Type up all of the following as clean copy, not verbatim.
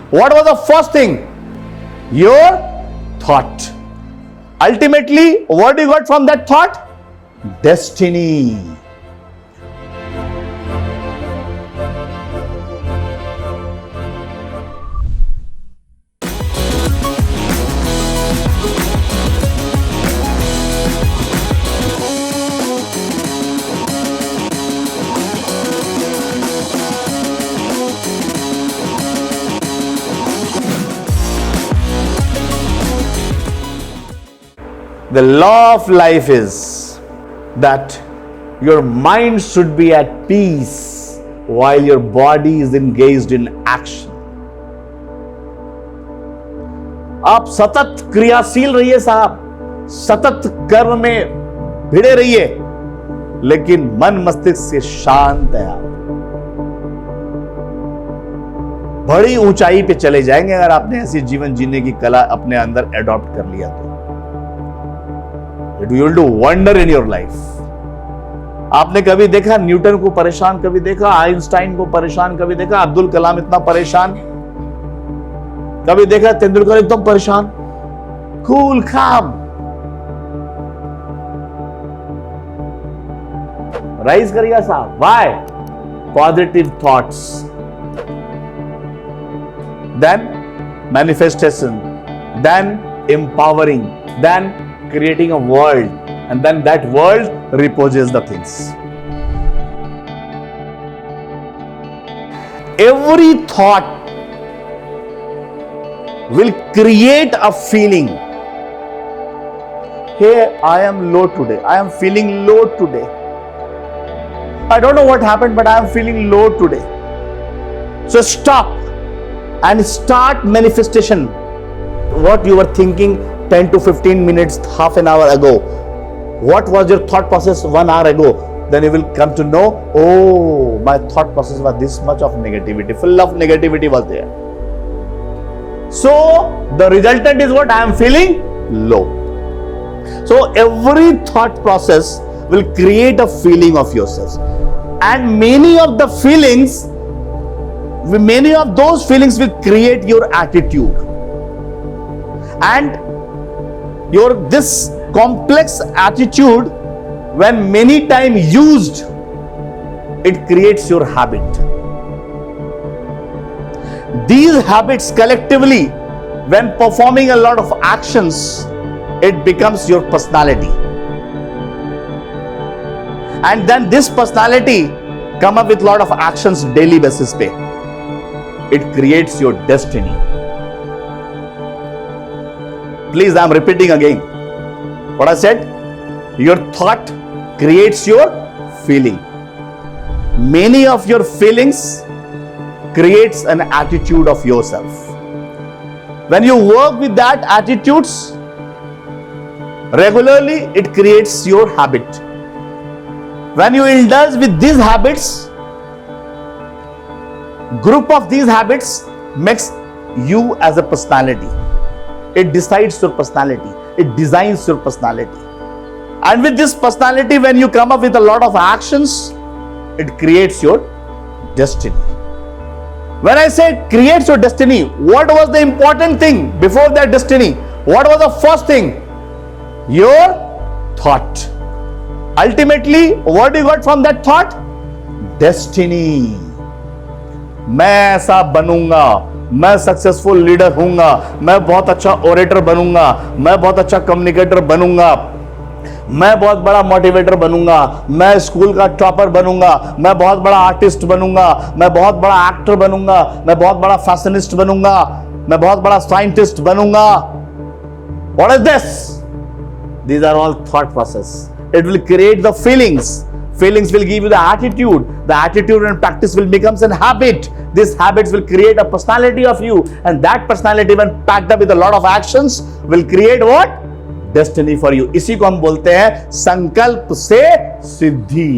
What was the first thing? Your thought. Ultimately, what you got from that thought? Destiny. The law of life is that your mind should be at peace while your body is engaged in action. आप सतत क्रियाशील रहिए साहब, सतत कर्म में भिड़े रहिए, लेकिन मन मस्तिष्क से शांत है आप। बड़ी ऊंचाई पे चले जाएंगे अगर आपने ऐसी जीवन जीने की कला अपने अंदर एडॉप्ट कर लिया तो। It will do wonder in your life. आपने कभी देखा न्यूटन को परेशान, कभी देखा आइंस्टाइन को परेशान, कभी देखा अब्दुल कलाम इतना परेशान, कभी देखा तेंदुलकर एकदम परेशान, कूल काम। राइज करिएगा साहब। Why? Positive thoughts, then manifestation, then empowering, then creating a world, and then that world reposes the things. Every thought will create a feeling. Hey, I am low today. I am feeling low today. I don't know what happened, but I am feeling low today. So stop and start manifestation. What you were thinking 10 to 15 minutes, half an hour ago, what was your thought process 1 hour ago? Then you will come to know, oh, my thought process was this much of negativity, full of negativity was there. So the resultant is what? I am feeling low. So every thought process will create a feeling of yourself, and many of those feelings will create your attitude. And this complex attitude, when many times used, it creates your habit. These habits collectively, when performing a lot of actions, it becomes your personality. And then this personality come up with lot of actions daily basis pe. It creates your destiny. Please, I am repeating again what I said. Your thought creates your feeling. Many of your feelings creates an attitude of yourself. When you work with that attitudes regularly, it creates your habit. When you indulge with these habits, group of these habits makes you as a personality. It decides your personality. It designs your personality. And with this personality, when you come up with a lot of actions, it creates your destiny. When I say creates your destiny, what was the important thing before that destiny? What was the first thing? Your thought. Ultimately, what you got from that thought? Destiny. मैं ऐसा बनूंगा, मैं successful leader हूंगा, मैं बहुत अच्छा orator बनूंगा, मैं बहुत अच्छा कम्युनिकेटर बनूंगा, मैं बहुत बड़ा मोटिवेटर बनूंगा, मैं स्कूल का टॉपर बनूंगा, मैं बहुत बड़ा आर्टिस्ट बनूंगा, मैं बहुत बड़ा एक्टर बनूंगा, मैं बहुत बड़ा फैशनिस्ट बनूंगा, मैं बहुत बड़ा साइंटिस्ट बनूंगा. What is this? These are all thought process. It will create the feelings. Feelings will give you the attitude. The attitude and practice will become a habit. These habits will create a personality of you, and that personality, when packed up with a lot of actions, will create what? Destiny for you. इसी को हम बोलते हैं संकल्प से सिद्धि.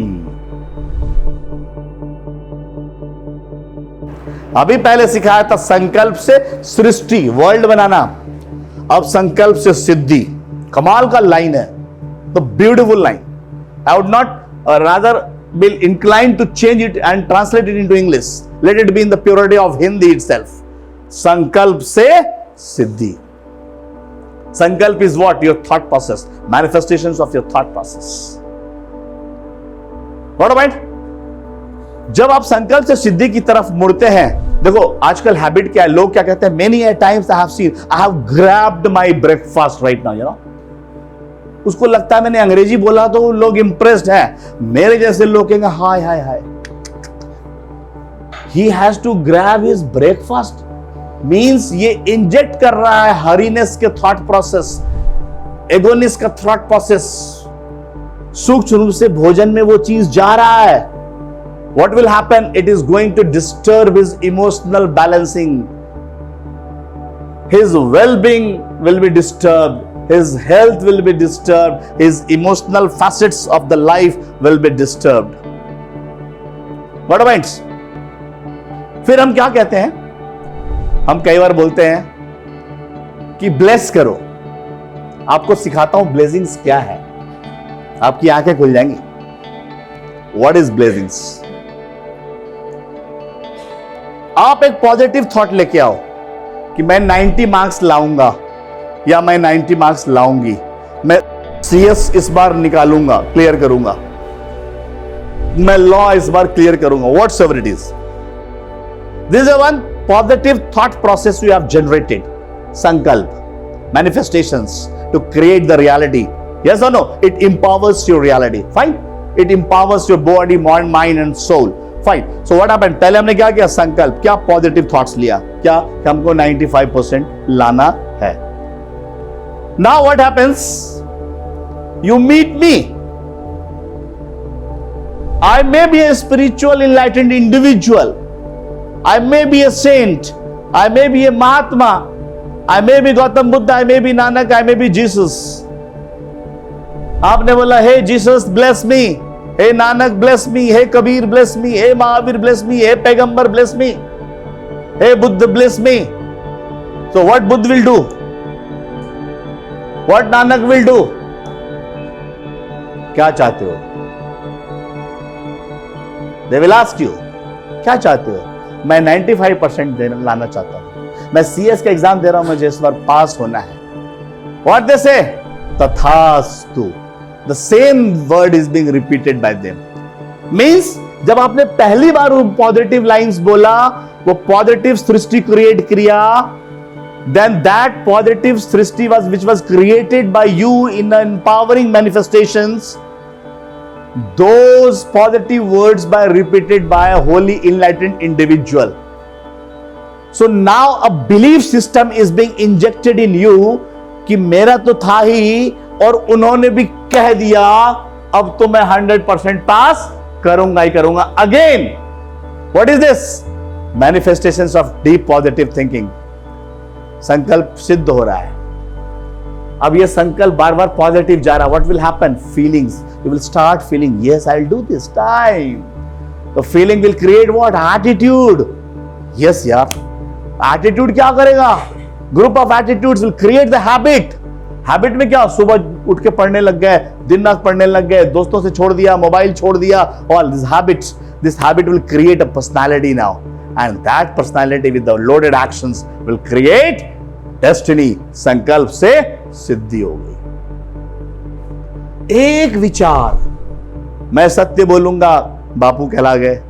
अभी पहले सिखाया था संकल्प से सृष्टि, वर्ल्ड बनाना. अब संकल्प से सिद्धि. कमाल का लाइन है. The beautiful line. I would not rather be inclined to change it and translate it into English. Let it be in the purity of Hindi itself. संकल्प से सिद्धि. संकल्प is what? Your thought process, manifestations of your thought process. What about? जब आप संकल्प से सिद्धि की तरफ मुड़ते हैं, देखो आजकल हैबिट क्या है, लोग क्या कहते हैं, many A times I have seen, I have grabbed my breakfast right now, you know. उसको लगता है मैंने अंग्रेजी बोला तो लोग इंप्रेस्ड हैं. मेरे जैसे लोग कहेंगे हाय हाय हाय, he has to grab his breakfast, means ये इंजेक्ट कर रहा है हरीनेस के थॉट प्रोसेस, एगोनिस का थॉट प्रोसेस. सूक्ष्म रूप से भोजन में वो चीज जा रहा है. What will happen? It is going to disturb his emotional balancing. His well-being will be disturbed. His health will be disturbed. His emotional facets of the life will be disturbed. What about? फिर हम क्या कहते हैं? हम कई बार बोलते हैं कि ब्लेस करो. आपको सिखाता हूं ब्लेसिंग्स क्या है, आपकी आंखें खुल जाएंगी. What is blessings? आप एक पॉजिटिव थॉट लेके आओ कि मैं 90 मार्क्स लाऊंगा या मैं 90 मार्क्स लाऊंगी, मैं सीएस इस बार निकालूंगा, क्लियर करूंगा, मैं लॉ इस बार क्लियर करूंगा, whatever it is. This is one positive thought process you have generated. संकल्प, manifestations to create the reality. Yes और no? It empowers your reality. Fine. It empowers your body, mind and soul. Fine. So what happened? पहले हमने क्या किया? संकल्प, क्या positive thoughts लिया, क्या हमको 95% लाना है. Now what happens? You meet me. I may be a spiritual enlightened individual, I may be a saint, I may be a Mahatma, I may be Gautam Buddha, I may be Nanak, I may be Jesus. आपने बोला हे Jesus bless me, हे Nanak bless me, हे Kabir bless me, हे Mahavir bless me, हे पैगंबर bless me, हे Buddha bless me. So what Buddha will do? What Nanak will do? क्या चाहते हो? They will ask you, क्या चाहते हो? मैं 95% लाना चाहता हूं, मैं CS का एग्जाम दे रहा हूं, मुझे इस बार पास होना है. What they say? तथास्तु. The same word is being repeated by them. Means जब आपने पहली बार वो पॉजिटिव लाइंस बोला, वो पॉजिटिव सृष्टि क्रिएट किया, then that positive Srishti which was created by you in empowering manifestations, those positive words by repeated by a holy enlightened individual. So now a belief system is being injected in you कि मेरा तो था ही और उन्होंने भी कह दिया, अब तो मैं 100% पास करूंगा ही करूंगा. Again what is this? Manifestations of deep positive thinking. संकल्प सिद्ध हो रहा है. अब ये संकल्प बार बार पॉजिटिव जा रहा है. What will happen? Feelings. You will start feeling yes I will do this time. The feeling will create what? Attitude. Yes यार, एटीट्यूड क्या करेगा? Group of attitudes will create the habit. Habit में क्या? सुबह उठ के पढ़ने लग गए, दिन रात पढ़ने लग गए, दोस्तों से छोड़ दिया, मोबाइल छोड़ दिया. All this habits, this habit will create a personality now, and that personality with the loaded actions will create destiny. संकल्प से सिद्धि हो गई. एक विचार, मैं सत्य बोलूंगा, बापू कहला गए.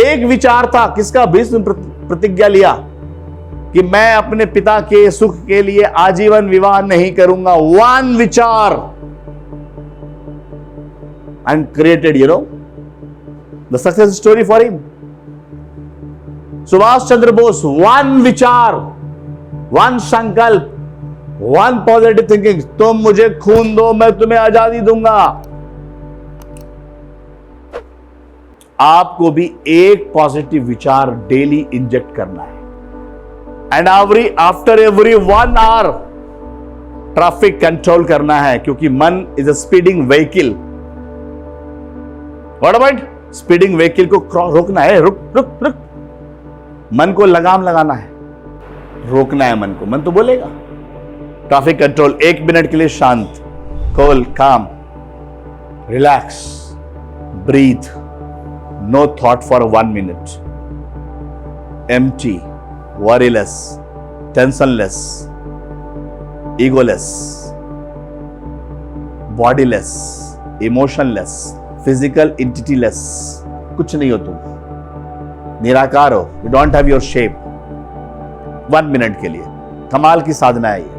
एक विचार था, किसका? भीष्म प्रतिज्ञा लिया कि मैं अपने पिता के सुख के लिए आजीवन विवाह नहीं करूंगा. वन विचार and created, you know, the success story for him. Subhash Chandra Bose, one विचार, वन संकल्प, वन पॉजिटिव थिंकिंग. तुम मुझे खून दो, मैं तुम्हें आजादी दूंगा. आपको भी एक पॉजिटिव विचार डेली इंजेक्ट करना है. And after every 1 hour traffic control करना है, क्योंकि मन is a speeding vehicle. What about? Speeding vehicle को रोकना है. रुक रुक रुक. मन को लगाम लगाना है, रोकना है मन को. मन तो बोलेगा. Traffic control. 1 मिनट के लिए शांत, cool, calm, relax, breathe, no thought for 1 minute, empty, worryless, tensionless, egoless, bodiless, emotionless, physical entityless. कुछ नहीं हो तुम, निराकार हो. You don't have your shape. 1 minute के लिए कमाल की साधना है ये.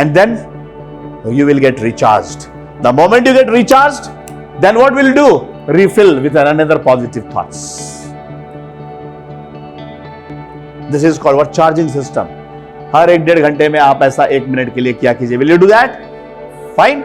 And then you will get recharged. The moment you get recharged, then what will you do? Refill with another positive thoughts. This is called what? Charging system. हर 1-1.5 घंटे में आप ऐसा 1 मिनट के लिए क्या कीजिए. Will you do that? Fine.